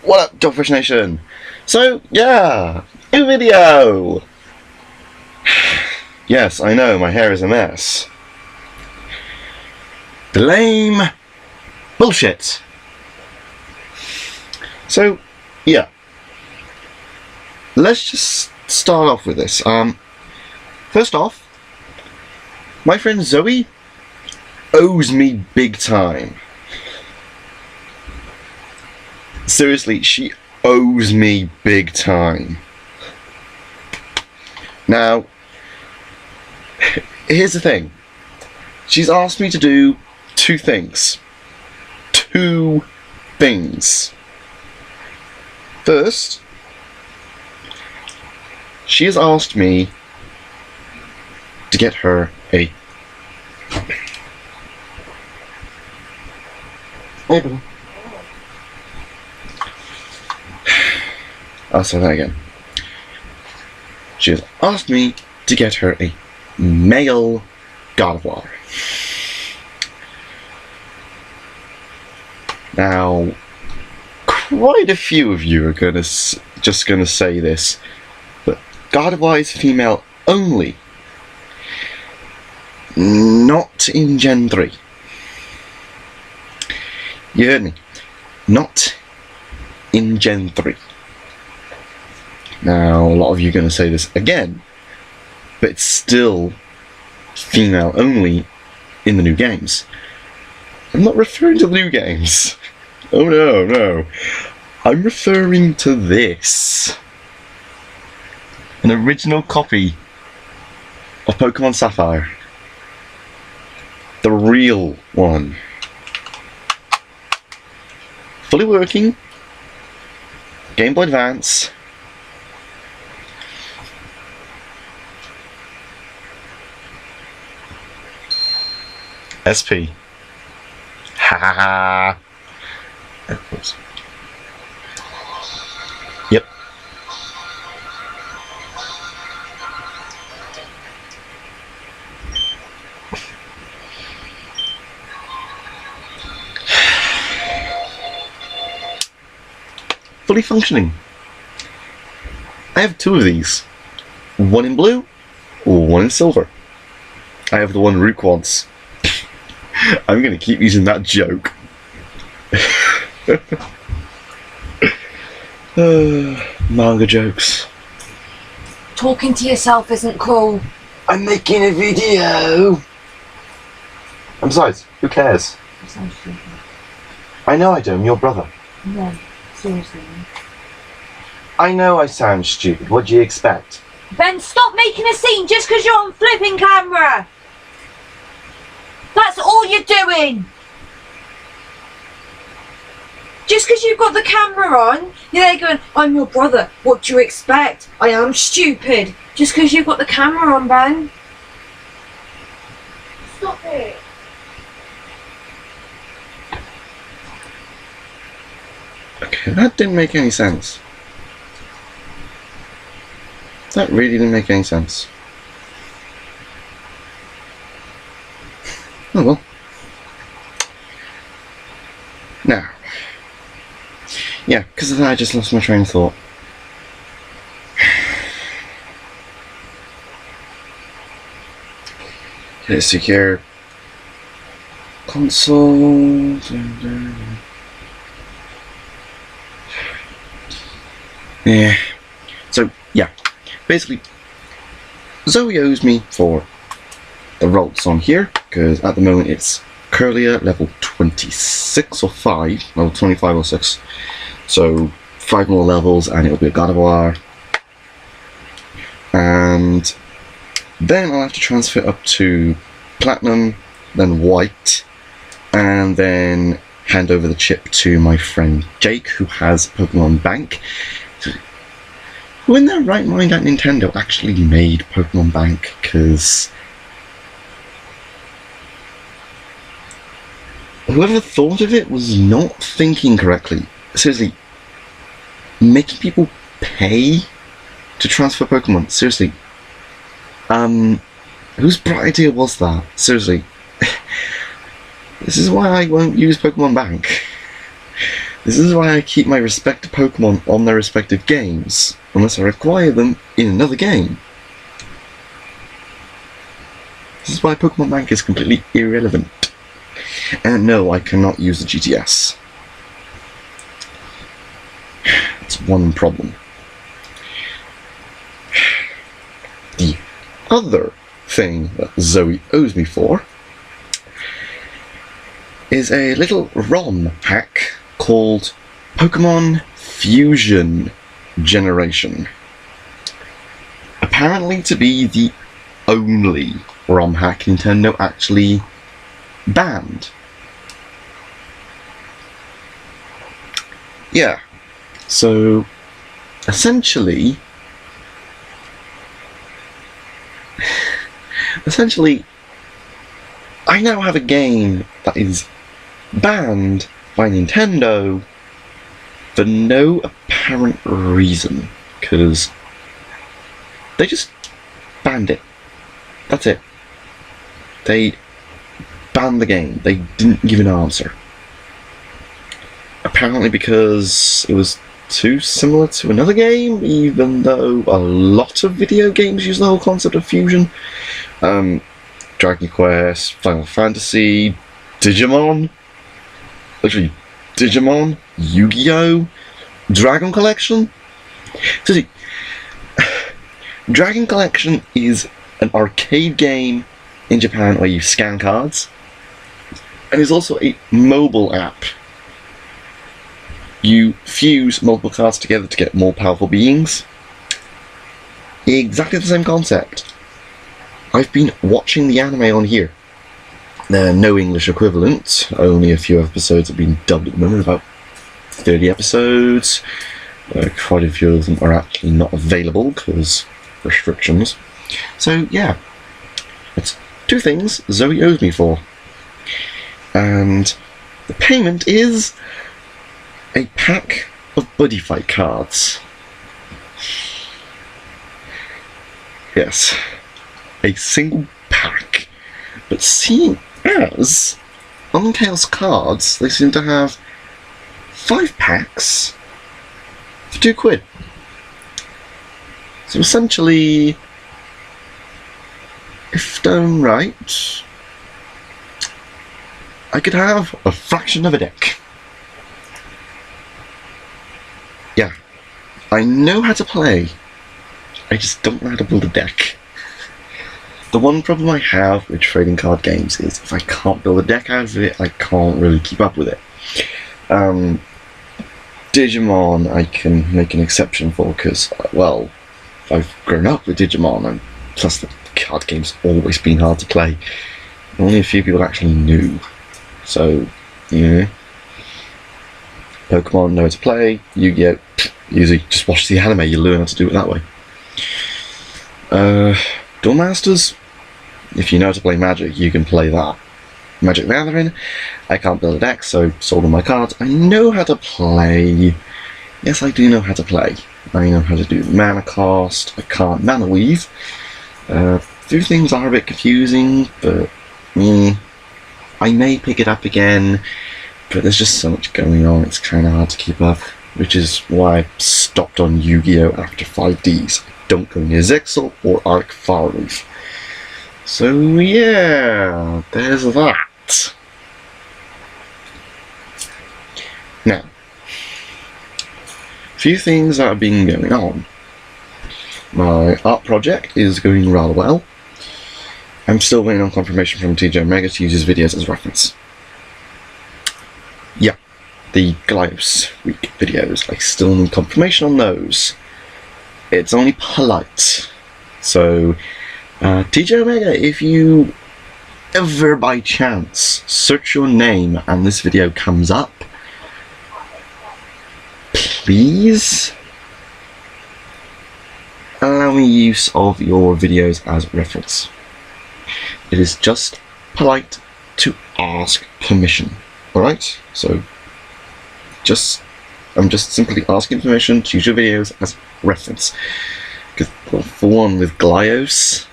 What up, Dogfish Nation? So, yeah, new video! Yes, I know, my hair is a mess. Lame bullshit. So, yeah. Let's just start off with this. First off, my friend Zoe owes me big time. Seriously, she owes me big time. Now, here's the thing. She's asked me to do two things. Two things. First, she has asked me to get her a... I'll say that again. She has asked me to get her a male God of War. Now, quite a few of you are just gonna say this, but God of War is female only. Not in Gen 3. You heard me. Not in Gen 3. Now, a lot of you are going to say this again, but it's still female only in the new games. I'm not referring to the new games. Oh no, no. I'm referring to this. An original copy of Pokemon Sapphire. The real one. Fully working. Game Boy Advance. SP. Ha ha ha. Oops. Yep. Fully functioning. I have two of these. One in blue, one in silver. I have the one Rook wants. I'm going to keep using that joke. Manga jokes. Talking to yourself isn't cool. I'm making a video. And besides, who cares? You sound stupid. I know I do, I'm your brother. No, seriously. I know I sound stupid, what do you expect? Ben, stop making a scene just because you're on flipping camera! That's all you're doing! Just because you've got the camera on, you're there going, I'm your brother, what do you expect? I am stupid. Just because you've got the camera on, Ben. Stop it. Okay, that didn't make any sense. That really didn't make any sense. Oh well. Now. Yeah, because of that I just lost my train of thought. Hit secure console. Yeah. So, yeah. Basically, Zoe owes me for the rolls on here, because at the moment it's Curlia level 26 or 5, level 25 or 6. So 5 more levels and it'll be a God of War. And then I'll have to transfer up to Platinum, then White, and then hand over the chip to my friend Jake, who has Pokemon Bank. Who in their right mind at Nintendo actually made Pokemon Bank? Because whoever thought of it was not thinking correctly. Seriously, making people pay to transfer Pokemon. Seriously. Whose bright idea was that? Seriously. This is why I won't use Pokemon Bank. This is why I keep my respective Pokemon on their respective games, unless I require them in another game. This is why Pokemon Bank is completely irrelevant. And no, I cannot use the GTS. That's one problem. The other thing that Zoe owes me for is a little ROM hack called Pokemon Fusion Generation. Apparently to be the only ROM hack Nintendo actually banned. Yeah, so essentially I now have a game that is banned by Nintendo for no apparent reason, because they just banned it. That's it. They banned the game. They didn't give an answer. Apparently because it was too similar to another game, even though a lot of video games use the whole concept of fusion. Dragon Quest, Final Fantasy, Digimon, literally Digimon, Yu-Gi-Oh!, Dragon Collection. So see, Dragon Collection is an arcade game in Japan where you scan cards, and it's also a mobile app. You fuse multiple cards together to get more powerful beings. Exactly the same concept. I've been watching the anime on here. There are no English equivalent, only a few episodes have been dubbed at the moment, about 30 episodes. Quite a few of them are actually not available because restrictions. So yeah, it's two things Zoe owes me for. And the payment is a pack of Buddy Fight cards. Yes, a single pack. But seeing as on Chaos cards, they seem to have 5 packs for £2. So essentially, if done right, I could have a fraction of a deck. Yeah, I know how to play, I just don't know how to build a deck. The one problem I have with trading card games is if I can't build a deck out of it, I can't really keep up with it. Digimon I can make an exception for because, well, I've grown up with Digimon, and plus the card game's always been hard to play. Only a few people actually knew. So, yeah. Pokemon know how to play, Yu-Gi-Oh! Usually just watch the anime, you learn how to do it that way. Duel Masters, if you know how to play Magic, you can play that. Magic the Gathering, I can't build a deck, so sold all my cards. I know how to play. Yes, I do know how to play. I know how to do mana cost, I can't mana weave. Few things are a bit confusing, but I may pick it up again, but there's just so much going on, it's kind of hard to keep up, which is why I stopped on Yu-Gi-Oh! After 5Ds. I don't go near Zexal or Arc Faroof. So yeah, there's that. Now, a few things that have been going on. My art project is going rather well. I'm still waiting on confirmation from TJ Omega to use his videos as reference. Yeah, the Glyos Week videos, I still need confirmation on those. It's only polite. So, TJ Omega, if you ever by chance search your name and this video comes up, please allow me use of your videos as reference. It is just polite to ask permission, alright? So, I'm just simply asking permission to use your videos as reference. Because, well, for one, with Glyos,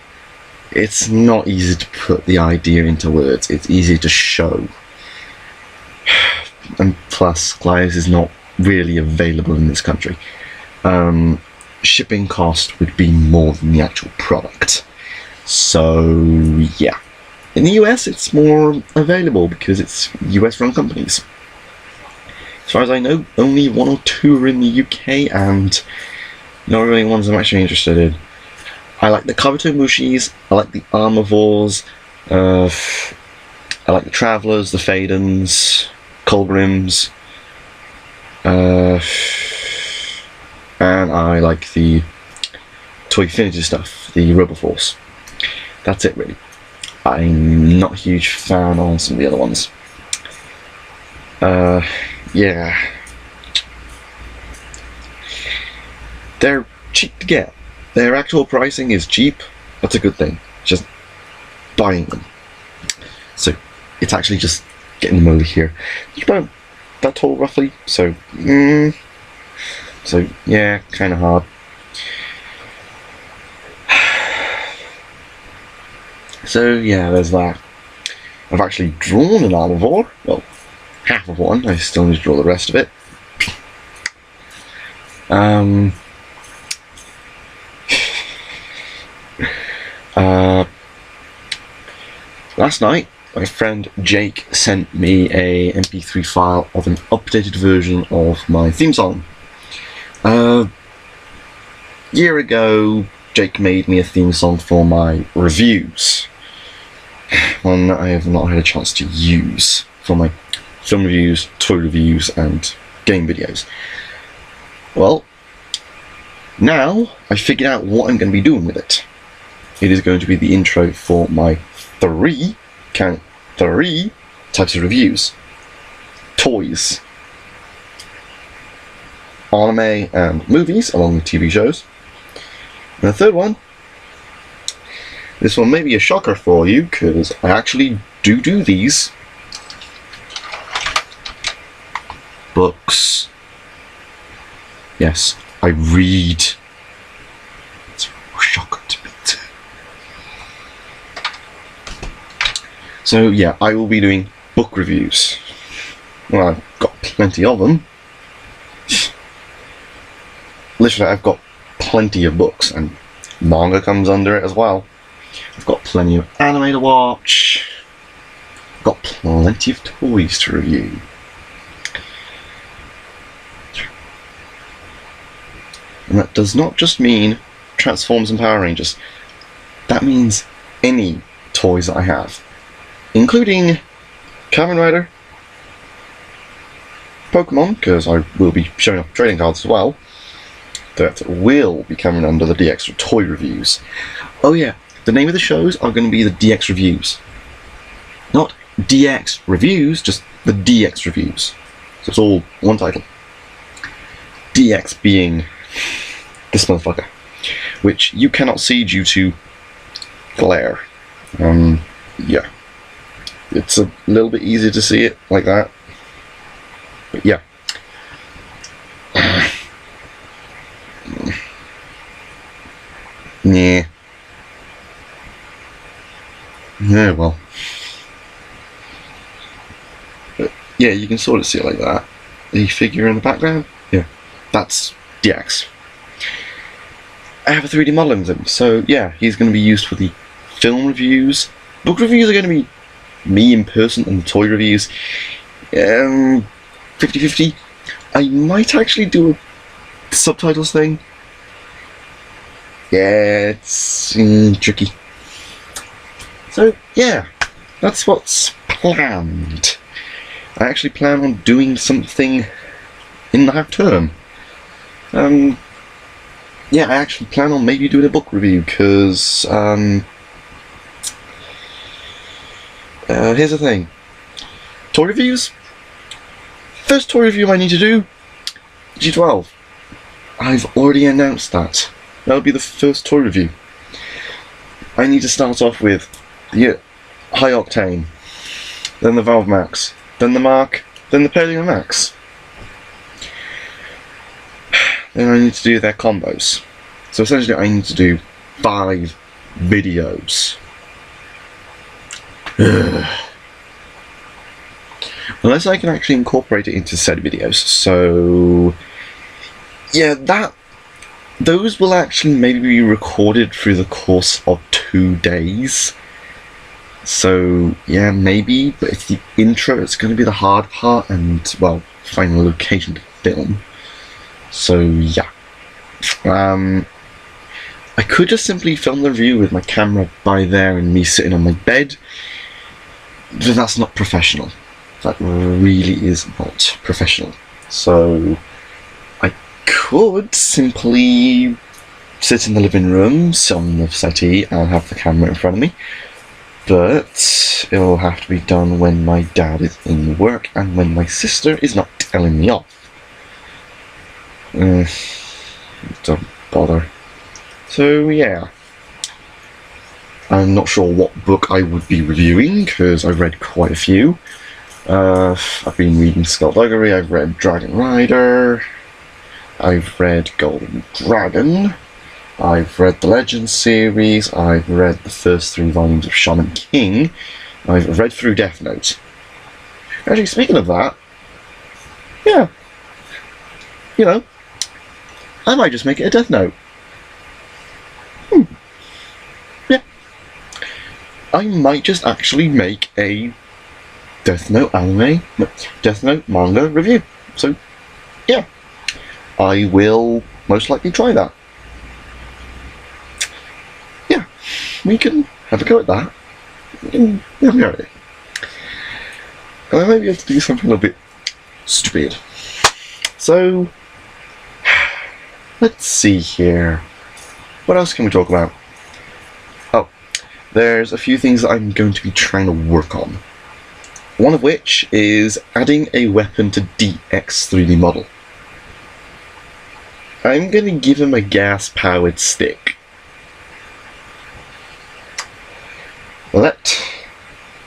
it's not easy to put the idea into words, it's easy to show. and plus Glyos is not really available in this country. Shipping cost would be more than the actual product. So yeah, in the US it's more available because it's US run companies. As far as I know, only 1 or 2 are in the UK, and not really ones I'm actually interested in. I like the Kabuto Mushis, I like the Armivores, I like the Travellers, the Fadens, Colgrims, and I like the Toyfinity stuff, the Roboforce. That's it really. I'm not a huge fan on some of the other ones. Yeah. They're cheap to get. Their actual pricing is cheap. That's a good thing. Just buying them. So it's actually just getting them over here. It's about that tall roughly. So yeah, kind of hard. So yeah, there's that. I've actually drawn an Armivore. Well, half of one. I still need to draw the rest of it. Last night, my friend Jake sent me a MP3 file of an updated version of my theme song. Year ago, Jake made me a theme song for my reviews. One that I have not had a chance to use for my film reviews, toy reviews, and game videos. Well, now I figured out what I'm going to be doing with it. It is going to be the intro for my 3 types of reviews. Toys, anime and movies, along with TV shows. And the third one, this one may be a shocker for you, because I actually do these. Books. Yes, I read. It's a shocker to me too. So yeah, I will be doing book reviews. Well, I've got plenty of them. Literally, I've got plenty of books, and manga comes under it as well. I've got plenty of anime to watch. I've got plenty of toys to review. And that does not just mean Transformers and Power Rangers. That means any toys that I have, including Kamen Rider, Pokemon, because I will be showing off trading cards as well, that will be coming under the DX toy reviews. Oh yeah, the name of the shows are going to be the DX reviews. Not DX reviews, just the DX reviews. So it's all one title. DX being this motherfucker, which you cannot see due to glare. Yeah. It's a little bit easier to see it like that. But yeah. Yeah. Yeah, well. But yeah, you can sort of see it like that. The figure in the background? Yeah. That's DX. I have a 3D modeling of him, so yeah, he's going to be used for the film reviews. Book reviews are going to be me in person, and the toy reviews 50-50. I might actually do a subtitles thing. Yeah, it's tricky. So yeah, that's what's planned. I actually plan on doing something in the half term. Yeah, I actually plan on maybe doing a book review, because here's the thing. Toy reviews? First toy review I need to do, G12. I've already announced that. That'll be the first toy review. I need to start off with the High Octane, then the Valve Max, then the Mark, then the Paleo Max. Then I need to do their combos. So essentially I need to do 5 videos. unless I can actually incorporate it into said videos. So yeah, those will actually maybe be recorded through the course of 2 days. So yeah, maybe, but it's the intro, it's going to be the hard part, and well, finding a location to film. So yeah, I could just simply film the review with my camera by there and me sitting on my bed, but that's not professional. That really is not professional. So I could simply sit in the living room, sit on the settee, and have the camera in front of me, but it'll have to be done when my dad is in work and when my sister is not telling me off. Don't bother. So yeah, I'm not sure what book I would be reviewing, because I've read quite a few. I've been reading Skullduggery, I've read Dragon Rider, I've read Golden Dragon, I've read the Legends series, I've read the first 3 volumes of Shaman King, I've read through Death Note. Actually, speaking of that, yeah, you know, I might just make it a Death Note. Yeah. I might just actually make a Death Note Death Note manga review. So, yeah. I will most likely try that. Yeah. We can have a go at that. We can have a go at it. And I might be able to do something a little bit stupid. So, let's see here. What else can we talk about? Oh, there's a few things that I'm going to be trying to work on. One of which is adding a weapon to DX 3D model. I'm going to give him a gas-powered stick. Let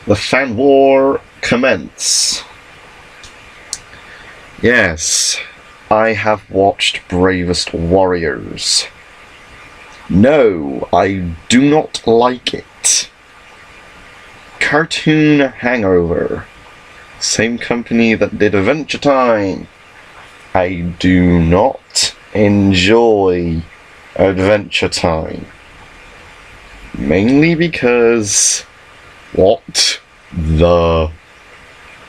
the fan war commence. Yes, I have watched Bravest Warriors. No, I do not like it. Cartoon Hangover. Same company that did Adventure Time. I do not enjoy Adventure Time. Mainly because... what the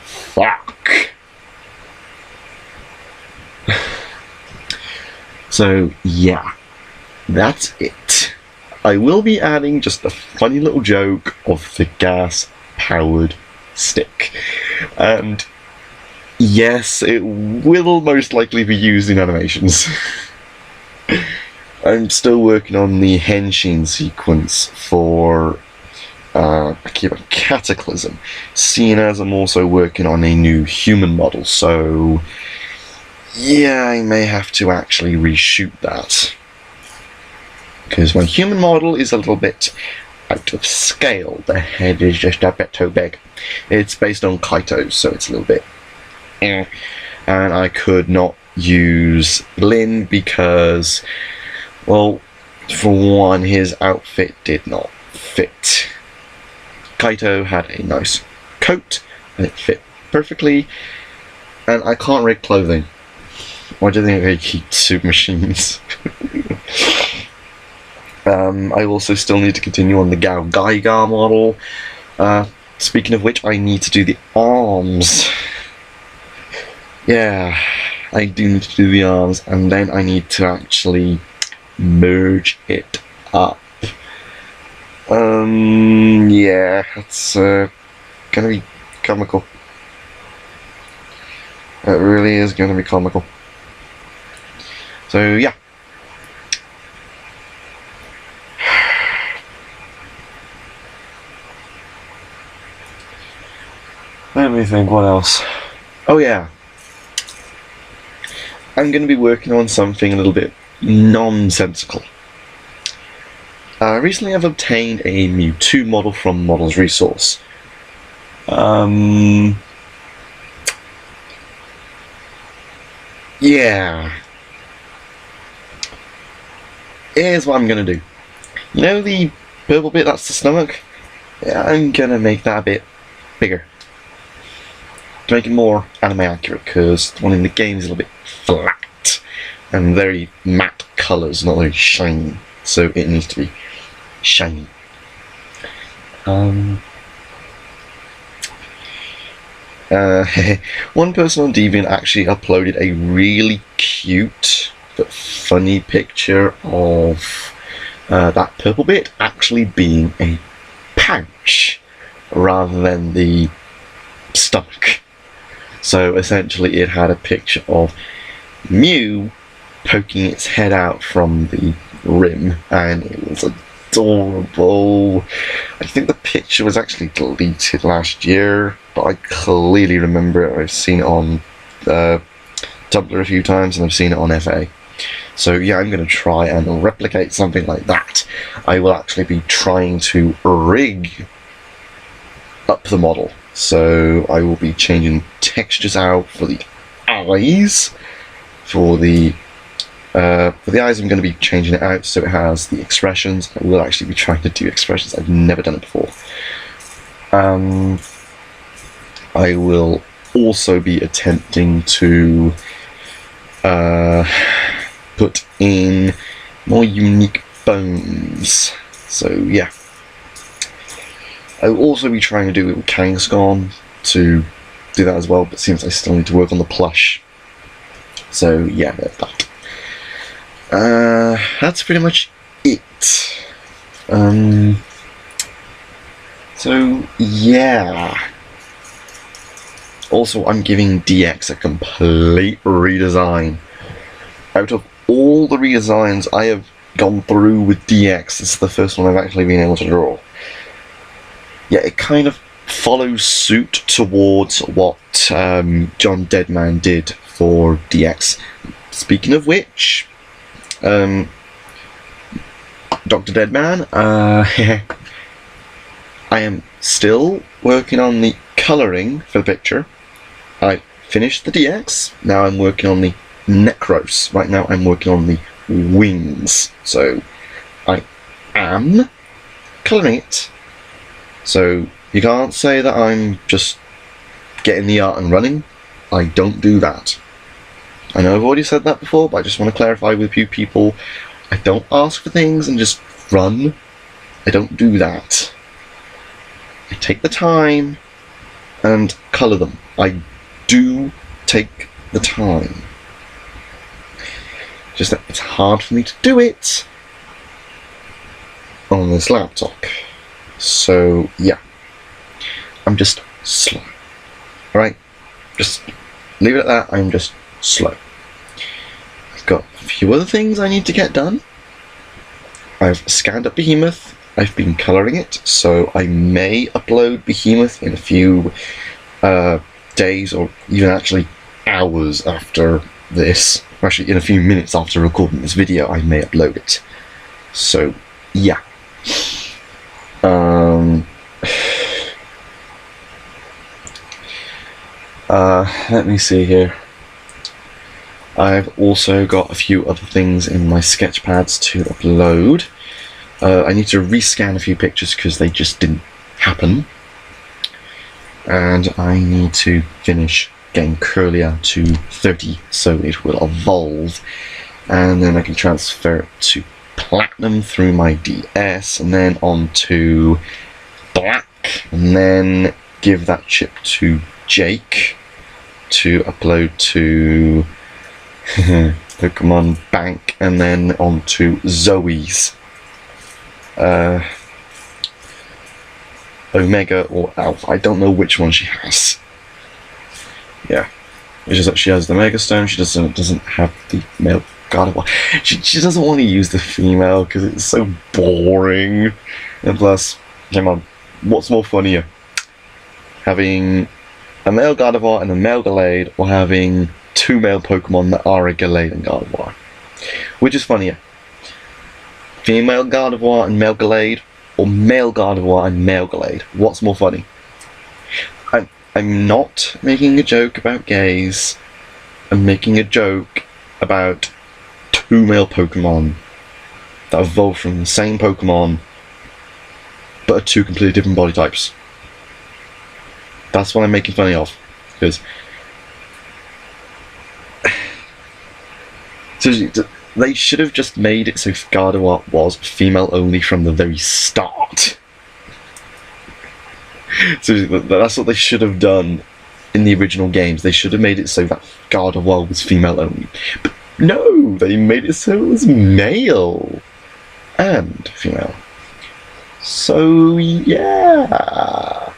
fuck? So, yeah. That's it. I will be adding just a funny little joke of the gas-powered stick. And yes, it will most likely be used in animations. I'm still working on the Henshin sequence for Cataclysm, seeing as I'm also working on a new human model, so yeah, I may have to actually reshoot that. Because my human model is a little bit out of scale. The head is just a bit too big. It's based on Kaito's, so it's a little bit and I could not use Lin because, well, for one, his outfit did not fit. Kaito had a nice coat and it fit perfectly, and I can't rig clothing. Why do you think they keep super machines? I also still need to continue on the Gao Gaiga model. Speaking of which, I need to do the arms. Yeah, I do need to do the arms, and then I need to actually merge it up. Yeah, it's gonna be comical. It really is gonna be comical. So, yeah. Let me think, what else? Oh yeah. I'm going to be working on something a little bit nonsensical. Recently I've obtained a Mewtwo model from Models Resource. Yeah. Here's what I'm going to do. You know the purple bit, that's the stomach? Yeah, I'm going to make that a bit bigger. to make it more anime accurate, because the one in the game is a little bit flat and very matte colours, not very shiny. So it needs to be shiny. One person on Deviant actually uploaded a really cute but funny picture of that purple bit actually being a pouch rather than the stomach. So essentially it had a picture of Mew poking its head out from the rim, and it was adorable. I think the picture was actually deleted last year, but I clearly remember it. I've seen it on Tumblr a few times, and I've seen it on FA. So yeah, I'm going to try and replicate something like that. I will actually be trying to rig up the model. So I will be changing textures out for the eyes. For the eyes, I'm going to be changing it out so it has the expressions. I will actually be trying to do expressions. I've never done it before. I will also be attempting to put in more unique bones. So yeah. I will also be trying to do it with Kangaskhan to do that as well, but it seems I still need to work on the plush. So yeah, there's that. That's pretty much it. So yeah. Also, I'm giving DX a complete redesign. Out of all the redesigns I have gone through with DX, this is the first one I've actually been able to draw. Yeah, it kind of follows suit towards what John Deadman did for DX. Speaking of which, Dr. Deadman, I am still working on the colouring for the picture. I finished the DX, now I'm working on the Necros. Right now I'm working on the wings. So I am colouring it. So you can't say that I'm just getting the art and running. I don't do that. I know I've already said that before, but I just want to clarify with you people, I don't ask for things and just run. I don't do that. I take the time and colour them. I do take the time. Just that it's hard for me to do it on this laptop. So yeah, I'm just slow. Alright, just leave it at that. I'm just slow. I've got a few other things I need to get done. I've scanned up Behemoth. I've been colouring it, so I may upload Behemoth in a few days, or even actually hours after this. Actually, in a few minutes after recording this video, I may upload it. So yeah. Let me see here. I've also got a few other things in my sketchpads to upload. I need to rescan a few pictures because they just didn't happen. And I need to finish getting Curlia to 30 so it will evolve. And then I can transfer it to Platinum through my DS, and then on to Black, and then give that chip to Jake to upload to Pokemon Bank, and then on to Zoe's Omega or Alpha. I don't know which one she has. Yeah, it's just that she has the Mega Stone. She doesn't have the male Gardevoir. She doesn't want to use the female because it's so boring. And plus, come on, what's more funnier? Having a male Gardevoir and a male Gallade, or having two male Pokemon that are a Gallade and Gardevoir? Which is funnier? Female Gardevoir and male Gallade, or male Gardevoir and male Gallade? What's more funny? I'm not making a joke about gays. I'm making a joke about two male Pokemon that evolved from the same Pokemon but are two completely different body types. That's what I'm making fun of. because seriously, they should have just made it so Gardevoir was female only from the very start. So that's what they should have done in the original games. They should have made it so that Gardevoir was female only. But no, they made it so it was male and female. So yeah,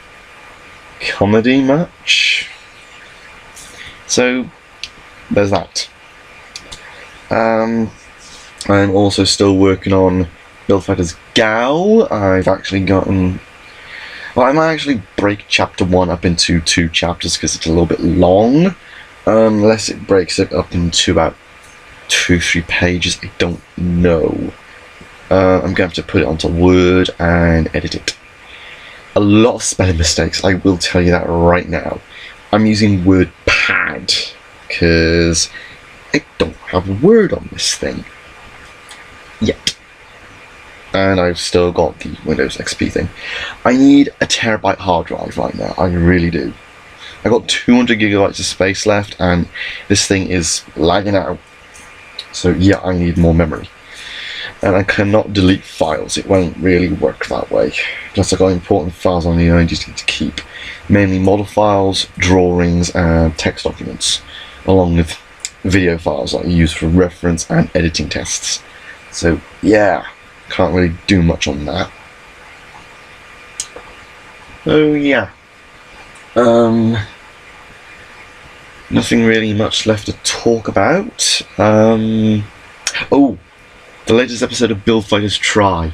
comedy much? So there's that. I'm also still working on Build Fighters Gao. I've actually gotten... Well, I might actually break chapter 1 up into 2 chapters because it's a little bit long. Unless it breaks it up into about 2-3 pages, I don't know. I'm going to have to put it onto Word and edit it. A lot of spelling mistakes, I will tell you that right now. I'm using WordPad because I don't have Word on this thing yet. And I've still got the Windows XP thing. I need a terabyte hard drive right now, I really do. I've got 200 gigabytes of space left and this thing is lagging out. So yeah, I need more memory. And I cannot delete files, it won't really work that way. Plus I've got important files on I just need to keep. Mainly model files, drawings and text documents. Along with video files that I use for reference and editing tests. So yeah, can't really do much on that. Oh yeah. Nothing really much left to talk about. Oh, the latest episode of Build Fighters Try.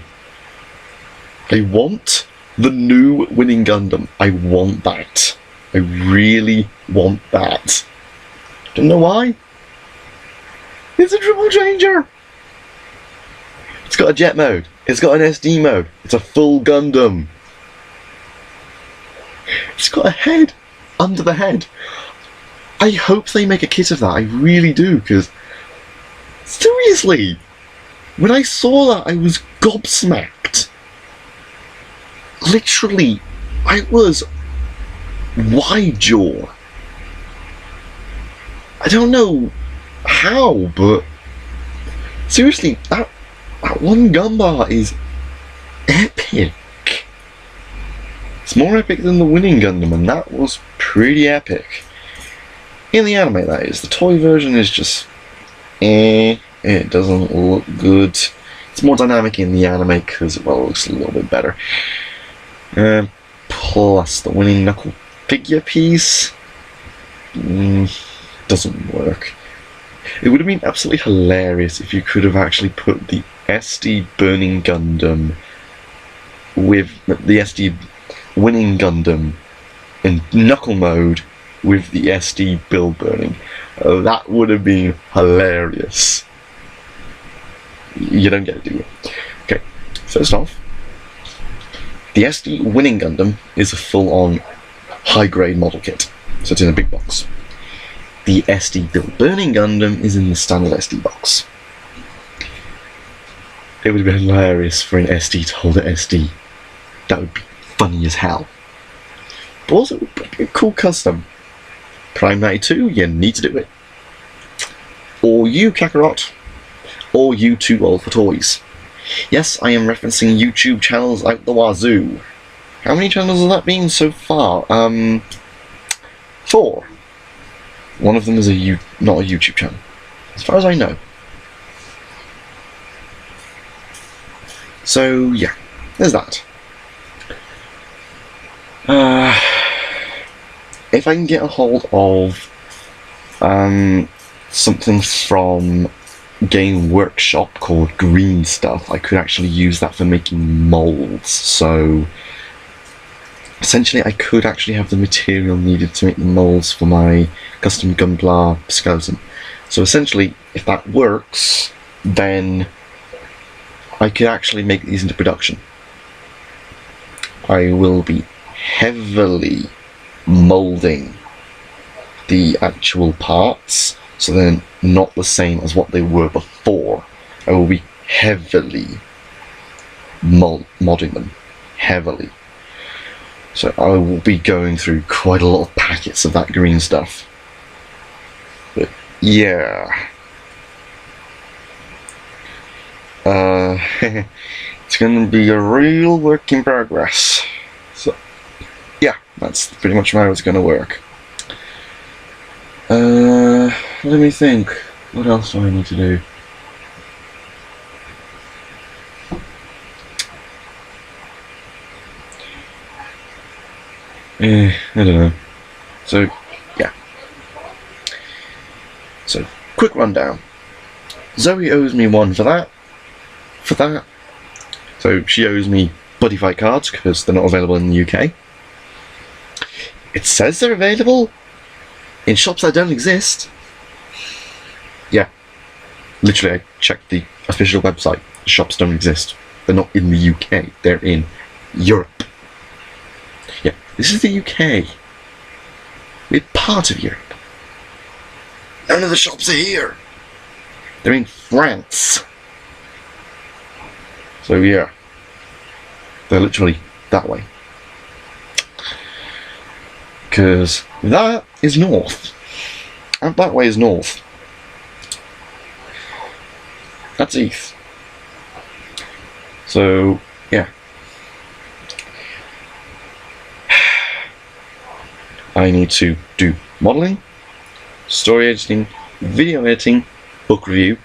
I want the new winning Gundam. I want that. I really want that. Don't know why. It's a triple changer. It's got a jet mode. It's got an SD mode. It's a full Gundam. It's got a head under the head. I hope they make a kit of that. I really do, because seriously, when I saw that, I was gobsmacked. Literally, I was wide jaw. I don't know how, but seriously, that one Gumbar is epic. It's more epic than the winning Gundam, and that was pretty epic. In the anime, that is. The toy version is just it doesn't look good. It's more dynamic in the anime because, well, it looks a little bit better. Plus, the winning Knuckle figure piece doesn't work. It would have been absolutely hilarious if you could have actually put the SD Burning Gundam with the SD Winning Gundam in Knuckle mode with the SD Build Burning. That would have been hilarious. You don't get it, do you? Okay, first off, the SD Winning Gundam is a full-on high-grade model kit, so it's in a big box. The SD Build Burning Gundam is in the standard SD box. It would have been hilarious for an SD to hold an SD. That would be funny as hell. But also, it would be a cool custom. Prime 92, you need to do it. Or you, Kakarot. Or you too old for toys. Yes, I am referencing YouTube channels out the wazoo. How many channels has that been so far? 4. One of them is not a YouTube channel, as far as I know. So yeah, there's that. If I can get a hold of something from Game Workshop called Green Stuff, I could actually use that for making molds. So essentially, I could actually have the material needed to make the molds for my custom Gunpla skeleton. So essentially, if that works, then I could actually make these into production. I will be heavily molding the actual parts, so they're not the same as what they were before. I will be heavily modding them. Heavily. So I will be going through quite a lot of packets of that green stuff. But yeah. It's going to be a real work in progress. So yeah, that's pretty much how it's going to work. Let me think. What else do I need to do? I don't know. So, yeah. So, quick rundown. Zoe owes me one for that. So, she owes me Buddy Fight cards because they're not available in the UK. It says they're available in shops that don't exist. Yeah. Literally, I checked the official website. The shops don't exist. They're not in the UK. They're in Europe. Yeah, this is the UK. We're part of Europe. None of the shops are here. They're in France. So yeah. They're literally that way. Because that is north. And that way is north. That's east. So, yeah. I need to do modeling, story editing, video editing, book review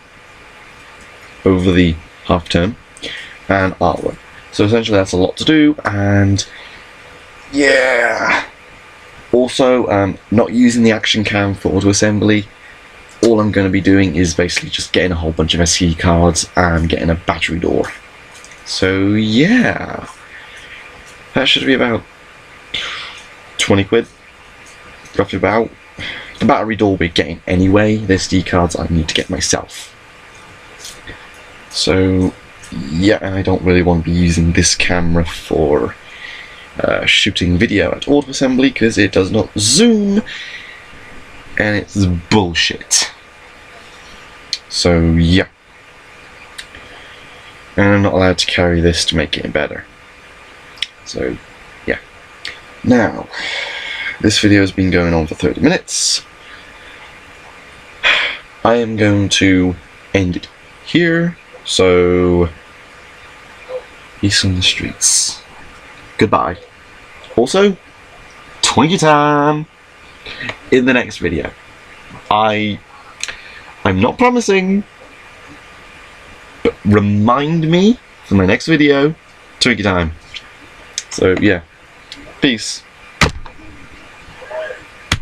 over the half term, and artwork. So essentially that's a lot to do, and yeah. Also, not using the action cam for auto assembly. All I'm going to be doing is basically just getting a whole bunch of SD cards and getting a battery door. So yeah, that should be about 20 quid, roughly about. The battery door we're getting anyway. The SD cards I need to get myself. So yeah, and I don't really want to be using this camera for shooting video at auto assembly because it does not zoom and it's bullshit. So yeah, and I'm not allowed to carry this to make it better. So yeah. Now, this video has been going on for 30 minutes. I am going to end it here. So peace on the streets. Goodbye. Also, Twinkie time in the next video. I'm not promising, but remind me for my next video, Twinkie time. So yeah, peace.